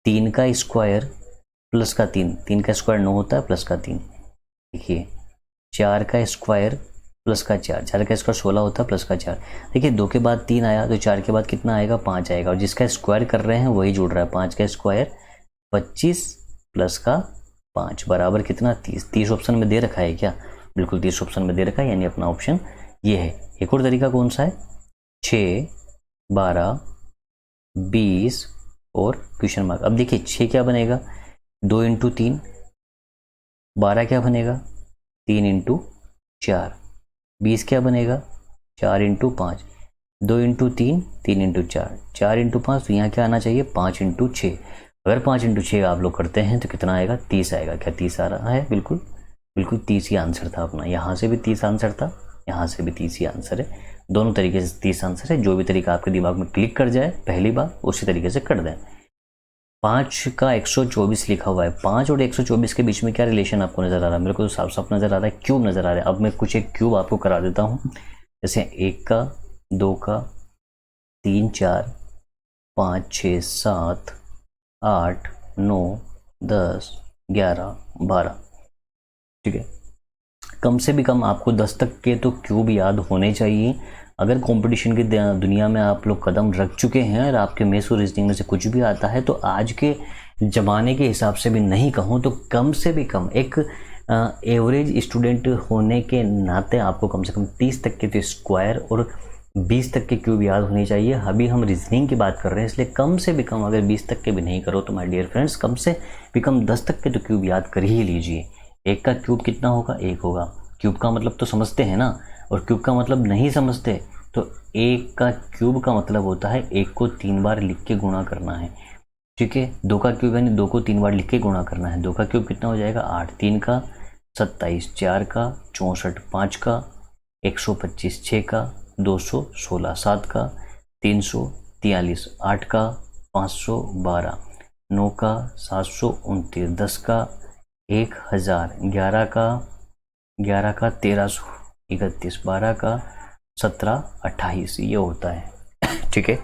3 का स्क्वायर प्लस का 3। 3 का स्क्वायर 9 होता है, प्लस का 3। देखिए 4 का स्क्वायर प्लस का 4। 4 का स्क्वायर 16 होता है, प्लस का 4। देखिए 2 के बाद 3 आया तो 4 के बाद कितना आएगा? 5 आएगा। और जिसका स्क्वायर कर रहे हैं वही जुड़ रहा है। 5 का स्क्वायर 25 प्लस का 5 बराबर कितना? 30। 30 ऑप्शन में दे रखा है क्या? बिल्कुल 30 ऑप्शन में दे रखा है, यानी अपना ऑप्शन ये है। एक और तरीका कौन सा है? 6, 12, 20 और क्वेश्चन मार्क। अब देखिए 6 क्या बनेगा? 2 × 3। 12 क्या बनेगा? 3 × 4। 20 क्या बनेगा? 4 × 5। 2 × 3, 3 × 4, 4 × 5। तो यहाँ क्या आना चाहिए? 5 × 6। अगर 5 × 6 आप लोग करते हैं तो कितना आएगा? 30 आएगा। क्या 30 आ रहा है? बिल्कुल बिल्कुल 30 ही आंसर था अपना। यहाँ से भी 30 आंसर था, यहाँ से भी 30 ही आंसर है। दोनों तरीके से 30 आंसर है। जो भी तरीका आपके दिमाग में क्लिक कर जाए पहली बार, उसी तरीके से कर दें। 5 का 124 लिखा हुआ है। 5 और 124 के बीच में क्या रिलेशन आपको नजर आ रहा है? मेरे को तो साफ साफ नजर आ रहा है, क्यूब नजर आ रहा है। अब मैं कुछ एक क्यूब आपको करा देता हूँ। जैसे 1 का, 2 का, 3, 4, 5, 6, 7, 8, 9, 10, 11, 12। ठीक है, कम से भी कम आपको 10 तक के तो क्यूब याद होने चाहिए। अगर कंपटीशन की दुनिया में आप लोग कदम रख चुके हैं और आपके मैथ्स और रीजनिंग में से कुछ भी आता है, तो आज के ज़माने के हिसाब से भी नहीं कहूँ तो कम से भी कम एक एवरेज स्टूडेंट होने के नाते आपको कम से कम 30 तक के तो स्क्वायर और 20 तक के क्यूब याद होनी चाहिए। अभी हम रीजनिंग की बात कर रहे हैं, इसलिए कम से भी कम अगर 20 तक के भी नहीं करो तो माय डियर फ्रेंड्स कम से भी कम 10 तक के तो क्यूब याद कर ही लीजिए। 1 का क्यूब कितना होगा? 1 होगा। क्यूब का मतलब तो समझते हैं ना, और क्यूब का मतलब नहीं समझते तो 1 का क्यूब का मतलब होता है 1 को 3 बार लिख के गुणा करना है। ठीक है, 2 का क्यूब यानी 2 को 3 बार लिख के गुणा करना है। 2 का क्यूब कितना हो जाएगा? 8, 3 का 27, 4 का 64, 5 का 125, 6 का 216, 7 का 343, 8 का 512, 9 का 729, 10 का 1000, 11 का 1331, 12 का 1728, ये होता है। ठीक है,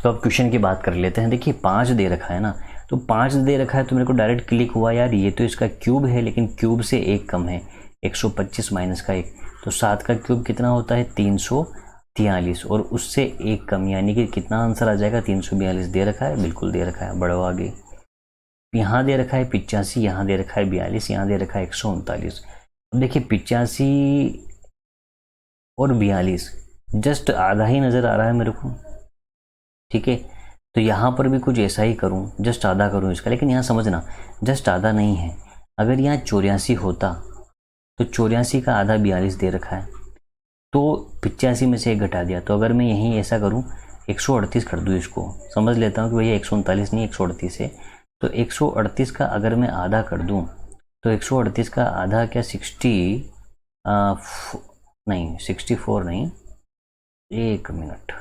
तो अब क्वेश्चन की बात कर लेते हैं। देखिए 5 दे रखा है ना, तो 5 दे रखा है तो मेरे को डायरेक्ट क्लिक हुआ यार ये तो इसका क्यूब है, लेकिन क्यूब से 1 कम है। 125 माइनस का 1, तो 7 का क्यूब कितना होता है? 343, और उससे 1 कम यानी कि कितना आंसर आ जाएगा? 342 दे रखा है, बिल्कुल दे रखा है। बढ़ो आगे, यहाँ दे रखा है 85, यहाँ दे रखा है 42, यहाँ दे रखा है 139। अब देखिए 85 और 42 जस्ट आधा ही नज़र आ रहा है मेरे को। ठीक है, तो यहाँ पर भी कुछ ऐसा ही करूँ, जस्ट आधा करूँ इसका, लेकिन यहाँ समझना जस्ट आधा नहीं है। अगर यहाँ 84 होता तो 84 का आधा 42 दे रखा है, तो 85 में से 1 घटा दिया। तो अगर मैं यहीं ऐसा करूँ 138 कर दूँ, इसको समझ लेता हूँ कि भैया 139 नहीं 138 है, तो 138 का अगर मैं आधा कर दूँ तो 138 का आधा क्या 64 नहीं, 1 मिनट,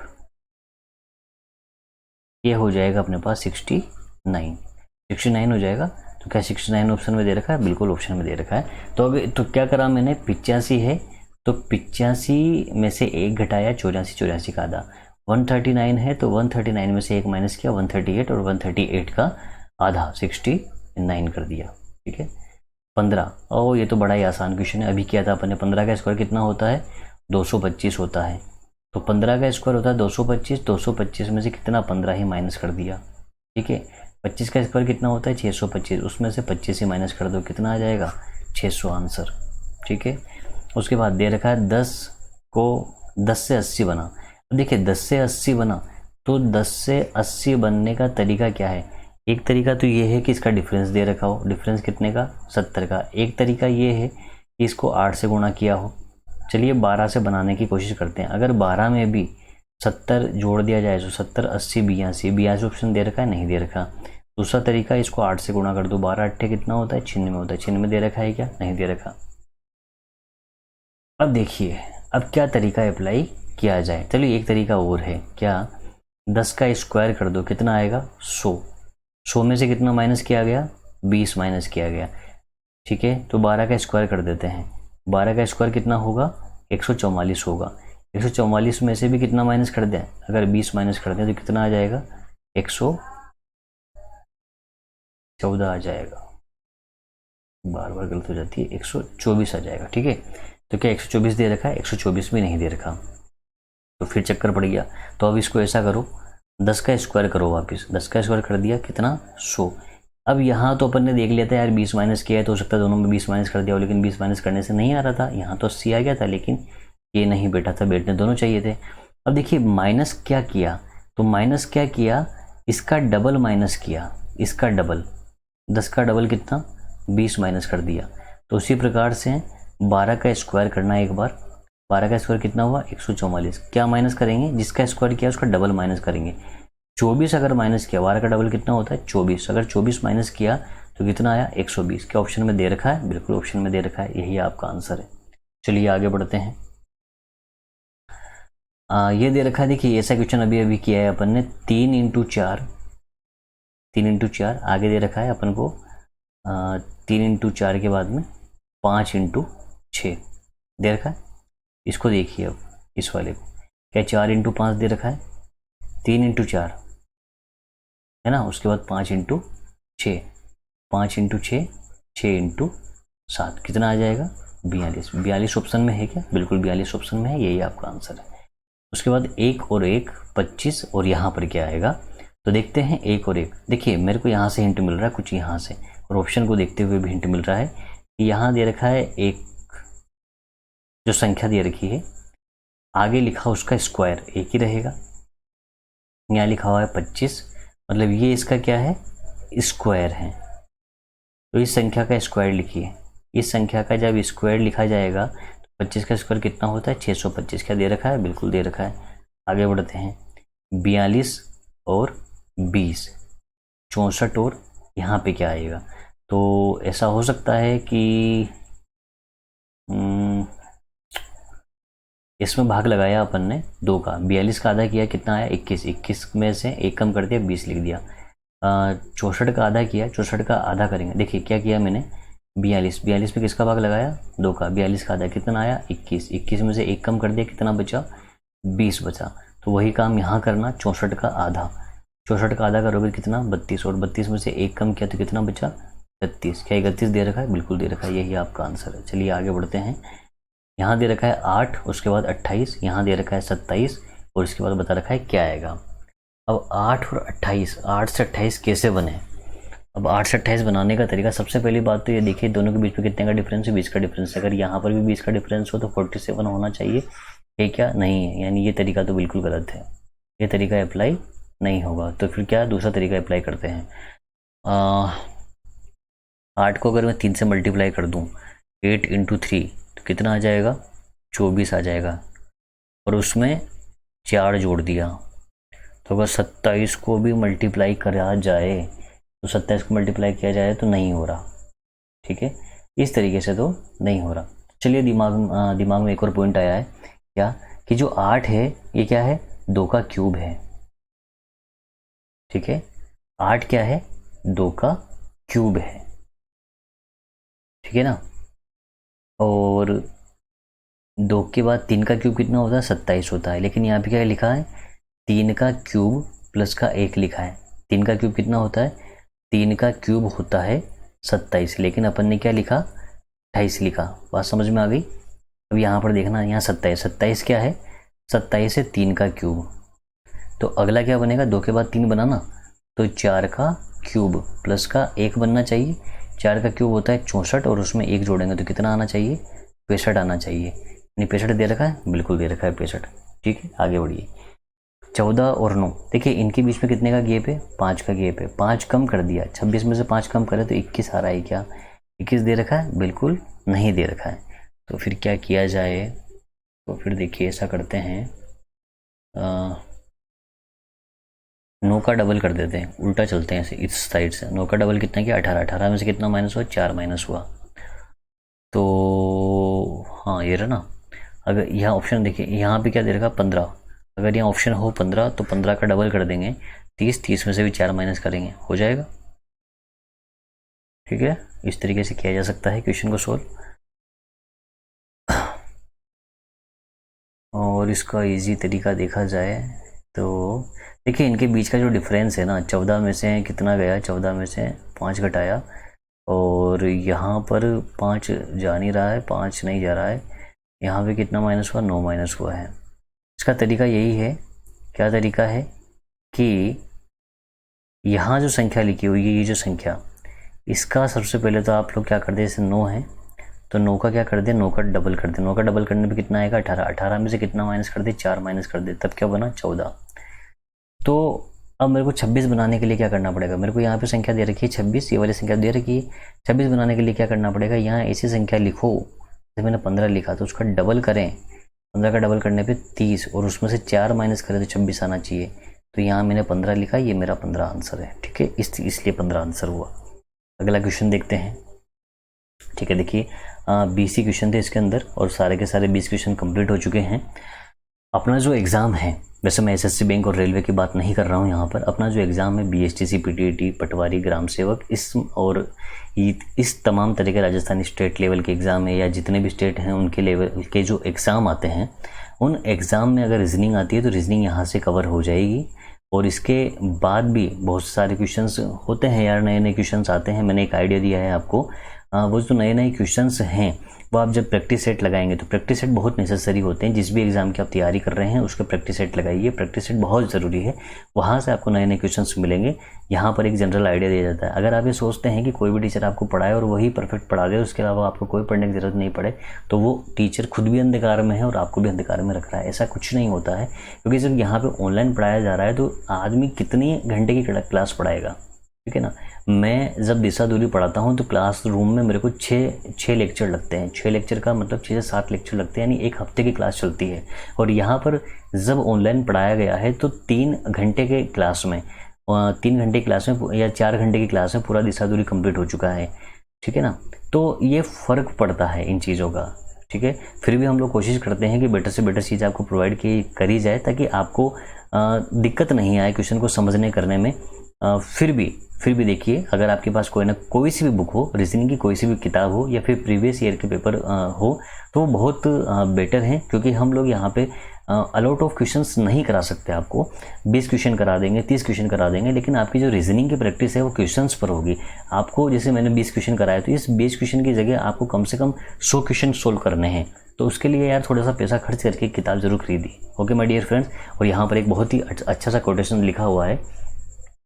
ये हो जाएगा अपने पास 69 हो जाएगा। तो क्या 69 ऑप्शन में दे रखा है? बिल्कुल ऑप्शन में दे रखा है। तो अगर तो क्या करा मैंने, 85 है तो 85 में से 1 घटाया, 84 का आधा। 139 है तो 139 में से 1 माइनस किया, 138, और 138 का आधा 69 कर दिया। ठीक है, 15। ओ ये तो बड़ा ही आसान क्वेश्चन है। अभी किया था अपन ने। 15 का स्क्वायर कितना होता है? 225 होता है। तो 15 का स्क्वायर होता है 225, 225 में से कितना 15 ही माइनस कर दिया। ठीक है, 25 का स्क्वायर कितना होता है? 625, उसमें से 25 ही माइनस कर दो, कितना आ जाएगा? 600 आंसर। ठीक है, उसके बाद दे रखा है 10 को 10 से 80 बना। अब देखिए 10 से 80 बना, तो 10 से 80 बनने का तरीका क्या है? एक तरीका तो ये है कि इसका डिफरेंस दे रखा हो, डिफरेंस कितने का? 70 का। एक तरीका ये है कि इसको 8 से गुणा किया हो। चलिए 12 से बनाने की कोशिश करते हैं। अगर 12 में भी 70 जोड़ दिया जाए तो 70, 80, 82 ऑप्शन दे रखा है, नहीं दे रखा। दूसरा तरीका, इसको 8 से गुणा कर दो। 12 8 कितना होता है? 96 होता है। 96 दे रखा है क्या? नहीं दे रखा। अब देखिए अब क्या तरीका अप्लाई किया जाए। चलिए एक तरीका और है, क्या? 10 का स्क्वायर कर दो, कितना आएगा? 100। 100 में से कितना माइनस किया गया? 20 माइनस किया गया। ठीक है, तो 12 का स्क्वायर कर देते हैं। 12 का स्क्वायर कितना होगा? 144 होगा। 144 में से भी कितना माइनस कर दें? अगर 20 माइनस कर दें तो कितना आ जाएगा? 114 आ जाएगा। बार बार गलत हो जाती है, 124 आ जाएगा। ठीक है, तो क्या 124 दे रखा है? 124 भी नहीं दे रखा, तो फिर चक्कर पड़ गया। तो अब इसको ऐसा करो, 10 का स्क्वायर करो वापस। 10 का स्क्वायर कर दिया, कितना? 100। अब यहाँ तो अपन ने देख लिया था यार 20 माइनस किया है, तो हो सकता है दोनों में 20 माइनस कर दिया हो, लेकिन 20 माइनस करने से नहीं आ रहा था। यहाँ तो 80 आ गया था, लेकिन ये नहीं बैठा था, बैठने दोनों चाहिए थे। अब देखिए माइनस क्या किया, तो माइनस क्या किया, इसका डबल माइनस किया, इसका डबल। 10 का डबल कितना? 20 माइनस कर दिया। तो उसी प्रकार से 12 का स्क्वायर करना है एक बार। 12 का स्क्वायर कितना हुआ? 144। क्या माइनस करेंगे? जिसका स्क्वायर किया उसका डबल माइनस करेंगे। 24 अगर माइनस किया, 12 का डबल कितना होता है? 24। अगर 24 माइनस किया तो कितना आया 120। क्या ऑप्शन में दे रखा है? बिल्कुल ऑप्शन में दे रखा है, यही आपका आंसर है। चलिए आगे बढ़ते हैं। ये दे रखा है, देखिए ऐसा क्वेश्चन अभी अभी किया है अपन ने, 3 × 4 आगे दे रखा है अपन को 3 × 4 के बाद में 5 × 6 दे रखा है। इसको देखिए अब इस वाले को, क्या 4 × 5 दे रखा है, 3 × 4 है ना, उसके बाद 5 × 6, 5 × 6, 6 × 7 कितना आ जाएगा 42। 42 ऑप्शन में है क्या? बिल्कुल 42 ऑप्शन में है, यही आपका आंसर है। उसके बाद 1 और 1 25 और यहाँ पर क्या आएगा, तो देखते हैं 1 और 1। देखिए मेरे को यहाँ से हिंट मिल रहा है, कुछ यहाँ से, और ऑप्शन को देखते हुए भी हिंट मिल रहा है कि यहाँ दे रखा है एक जो संख्या दे रखी है, आगे लिखा उसका स्क्वायर एक ही रहेगा। यहाँ लिखा हुआ है 25, मतलब ये इसका क्या है, स्क्वायर है। तो इस संख्या का स्क्वायर लिखिए। इस संख्या का जब स्क्वायर लिखा जाएगा तो 25 का स्क्वायर कितना होता है 625। क्या दे रखा है? बिल्कुल दे रखा है। आगे बढ़ते हैं, 42 और 20 64 और यहाँ पे क्या आएगा, तो ऐसा हो सकता है कि इसमें भाग लगाया अपन ने 2 का, 42 का आधा किया, कितना आया 21। 21 में से 1 कम कर दिया, 20 लिख दिया। 64 का आधा किया, 64 का आधा करेंगे। देखिए क्या किया मैंने, 42 में किसका भाग लगाया 2 का, 42 का आधा कितना आया 21। 21 में से 1 कम कर दिया, कितना बचा 20 बचा। तो वही काम यहाँ करना, 64 का आधा, 64 का आधा करोगे कितना 32, और 32 में से 1 कम किया तो कितना बचा 31। क्या 31 दे रखा है? बिल्कुल दे रखा है, यही आपका आंसर है। चलिए आगे बढ़ते हैं। यहाँ दे रखा है 8, उसके बाद 28, यहाँ दे रखा है 27 और इसके बाद बता रखा है क्या आएगा। अब 8 और 28, 8 से 28 कैसे बने? अब 8 से 28 बनाने का तरीका, सबसे पहली बात तो ये देखिए दोनों के बीच में कितने का डिफरेंस है, 20 का डिफरेंस है। अगर यहाँ पर भी 20 का डिफरेंस हो तो 47 होना चाहिए, ये क्या नहीं है, यानी ये तरीका तो बिल्कुल गलत है, ये तरीका अप्लाई नहीं होगा। तो फिर क्या दूसरा तरीका अप्लाई करते हैं। 8 को अगर मैं 3 से मल्टीप्लाई कर दूँ, 8 × 3 तो कितना आ जाएगा 24 आ जाएगा, और उसमें 4 जोड़ दिया। तो अगर 27 को भी मल्टीप्लाई करा जाए तो 27 को मल्टीप्लाई किया जाए तो नहीं हो रहा, ठीक है, इस तरीके से तो नहीं हो रहा। चलिए दिमाग में एक और पॉइंट आया है, क्या कि जो 8 है ये क्या है 2 का क्यूब है, ठीक है, 8 क्या है 2 का क्यूब है, ठीक है ना। और 2 के बाद 3 का क्यूब कितना होता है 27 होता है, लेकिन यहाँ पे क्या लिखा है 3 का क्यूब प्लस का 1 लिखा है। 3 का क्यूब कितना होता है, 3 का क्यूब होता है 27, लेकिन अपन ने क्या लिखा 28 लिखा। बात समझ में आ गई। अब यहाँ पर देखना, यहाँ 27 क्या है 27 है 3 का क्यूब, तो अगला क्या बनेगा 2 के बाद 3 बनाना, तो 4 का क्यूब प्लस का 1 बनना चाहिए। 4 का क्यूब होता है 64 और उसमें 1 जोड़ेंगे तो कितना आना चाहिए 65 आना चाहिए। नहीं 65 दे रखा है, बिल्कुल दे रखा है 65, ठीक है। आगे बढ़िए, 14 और 9, देखिए इनके बीच में कितने का गैप है 5 का गैप है, 5 कम कर दिया, 26 में से 5 कम करे तो 21 आ रहा है। क्या 21 दे रखा है? बिल्कुल नहीं दे रखा है। तो फिर क्या किया जाए, तो फिर देखिए ऐसा करते हैं 9 का डबल कर देते हैं, उल्टा चलते हैं ऐसे इस साइड से। 9 का डबल कितना किया 18, 18 में से कितना माइनस हुआ 4 माइनस हुआ, तो हाँ ये रहा ना। अगर यहाँ ऑप्शन देखिए यहाँ पे क्या दे रखा 15, अगर यहाँ ऑप्शन हो 15 तो 15 का डबल कर देंगे 30, 30 में से भी 4 माइनस करेंगे हो जाएगा, ठीक है। इस तरीके से किया जा सकता है क्वेश्चन को सोल्व। और इसका इजी तरीका देखा जाए तो देखिए इनके बीच का जो डिफरेंस है ना, 14 में से कितना गया, 14 में से 5 घटाया, और यहाँ पर 5 जा नहीं रहा है, 5 नहीं जा रहा है, यहाँ पे कितना माइनस हुआ 9 माइनस हुआ है। इसका तरीका यही है, क्या तरीका है कि यहाँ जो संख्या लिखी हुई है, ये जो संख्या, इसका सबसे पहले तो आप लोग क्या कर दे, जैसे 9 है तो 9 का क्या कर दे 9 का डबल कर दे, 9 का डबल करने पे कितना आएगा 18, 18 में से कितना माइनस कर दे 4 माइनस कर दे, तब क्या बना 14। तो अब मेरे को 26 बनाने के लिए क्या करना पड़ेगा, मेरे को यहाँ पे संख्या दे रखी है 26, ये वाली संख्या दे रखी है, 26 बनाने के लिए क्या करना पड़ेगा, यहाँ ऐसी संख्या लिखो, जैसे मैंने 15 लिखा तो उसका डबल करें, 15 का डबल करने पे 30 और उसमें से 4 माइनस करें तो 26 आना चाहिए। तो यहाँ मैंने 15 लिखा, ये मेरा 15 आंसर है, ठीक है, इसलिए 15 आंसर हुआ। अगला क्वेश्चन देखते हैं। ठीक है, देखिए 20 क्वेश्चन थे इसके अंदर और सारे के सारे 20 क्वेश्चन कंप्लीट हो चुके हैं। अपना जो एग्ज़ाम है, वैसे मैं एसएससी बैंक और रेलवे की बात नहीं कर रहा हूँ यहाँ पर, अपना जो एग्ज़ाम है बीएसटीसी, पीटीईटी, पटवारी, ग्राम सेवक, इस तमाम तरह के राजस्थानी स्टेट लेवल के एग्ज़ाम है या जितने भी स्टेट हैं उनके लेवल के जो एग्ज़ाम आते हैं, उन एग्ज़ाम में अगर रीजनिंग आती है तो रीजनिंग यहाँ से कवर हो जाएगी। और इसके बाद भी बहुत सारे क्वेश्चंस होते हैं यार, नए नए क्वेश्चंस आते हैं। मैंने एक आइडिया दिया है आपको, वो जो नए नए क्वेश्चंस हैं वो आप जब प्रैक्टिस सेट लगाएंगे तो प्रैक्टिस सेट बहुत नेसेसरी होते हैं। जिस भी एग्ज़ाम की आप तैयारी कर रहे हैं उसके प्रैक्टिस सेट लगाइए, प्रैक्टिस सेट बहुत ज़रूरी है, वहाँ से आपको नए नए क्वेश्चंस मिलेंगे। यहाँ पर एक जनरल आइडिया दिया जाता है। अगर आप ये सोचते हैं कि कोई भी टीचर आपको पढ़ाए और वही परफेक्ट पढ़ा दे, उसके अलावा आपको कोई पढ़ने की ज़रूरत नहीं पड़े, तो वो टीचर खुद भी अंधकार में है और आपको भी अंधकार में रख रहा है। ऐसा कुछ नहीं होता है, क्योंकि जब यहाँ पर ऑनलाइन पढ़ाया जा रहा है तो आदमी कितनी घंटे की क्लास पढ़ाएगा, ठीक है ना। मैं जब दिशा दूरी पढ़ाता हूँ तो क्लासरूम में मेरे को छः लेक्चर लगते हैं। 6 लेक्चर का मतलब 6 से 7 लेक्चर लगते हैं, यानी 1 हफ्ते की क्लास चलती है। और यहाँ पर जब ऑनलाइन पढ़ाया गया है तो 3 घंटे के क्लास में 3 घंटे की क्लास में या 4 घंटे की क्लास में पूरा दिशा दूरी कंप्लीट हो चुका है, ठीक है ना। तो ये फ़र्क पड़ता है इन चीज़ों का, ठीक है। फिर भी हम लोग कोशिश करते हैं कि बेटर से बेटर चीज़ आपको प्रोवाइड करी जाए ताकि आपको दिक्कत नहीं आए क्वेश्चन को समझने करने में। फिर भी देखिए, अगर आपके पास कोई सी भी बुक हो, रीजनिंग की कोई सी भी किताब हो या फिर प्रीवियस ईयर के पेपर हो तो वो बहुत बेटर है, क्योंकि हम लोग यहाँ पे अलॉट ऑफ क्वेश्चंस नहीं करा सकते। आपको 20 क्वेश्चन करा देंगे, 30 क्वेश्चन करा देंगे, लेकिन आपकी जो रीजनिंग की प्रैक्टिस है वो क्वेश्चंस पर होगी। आपको जैसे मैंने 20 क्वेश्चन कराया तो इस 20 क्वेश्चन की जगह आपको कम से कम 100 क्वेश्चन सोल्व करने हैं। तो उसके लिए यार थोड़ा सा पैसा खर्च करके किताब जरूर खरीदी। Okay my dear friends. और यहाँ पर एक बहुत ही अच्छा सा कोटेशन लिखा हुआ है,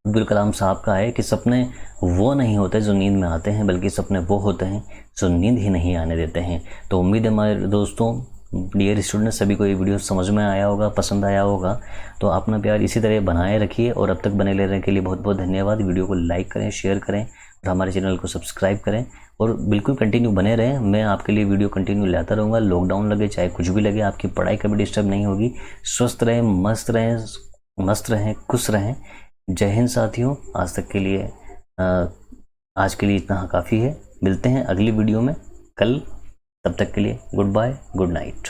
अब्दुल कलाम साहब का है कि सपने वो नहीं होते जो नींद में आते हैं, बल्कि सपने वो होते हैं जो नींद ही नहीं आने देते हैं। तो उम्मीद है हमारे दोस्तों, डियर स्टूडेंट, सभी को ये वीडियो समझ में आया होगा, पसंद आया होगा। तो अपना प्यार इसी तरह बनाए रखिए और अब तक बने रहने के लिए बहुत बहुत धन्यवाद। वीडियो को लाइक करें, शेयर करें और हमारे चैनल को सब्सक्राइब करें और बिल्कुल कंटिन्यू बने रहें। मैं आपके लिए वीडियो कंटिन्यू लाता रहूँगा, लॉकडाउन लगे चाहे कुछ भी लगे, आपकी पढ़ाई कभी डिस्टर्ब नहीं होगी। स्वस्थ रहें, मस्त रहें, खुश रहें। जय हिंद साथियों। आज के लिए इतना काफ़ी है। मिलते हैं अगली वीडियो में कल, तब तक के लिए गुड बाय, गुड नाइट।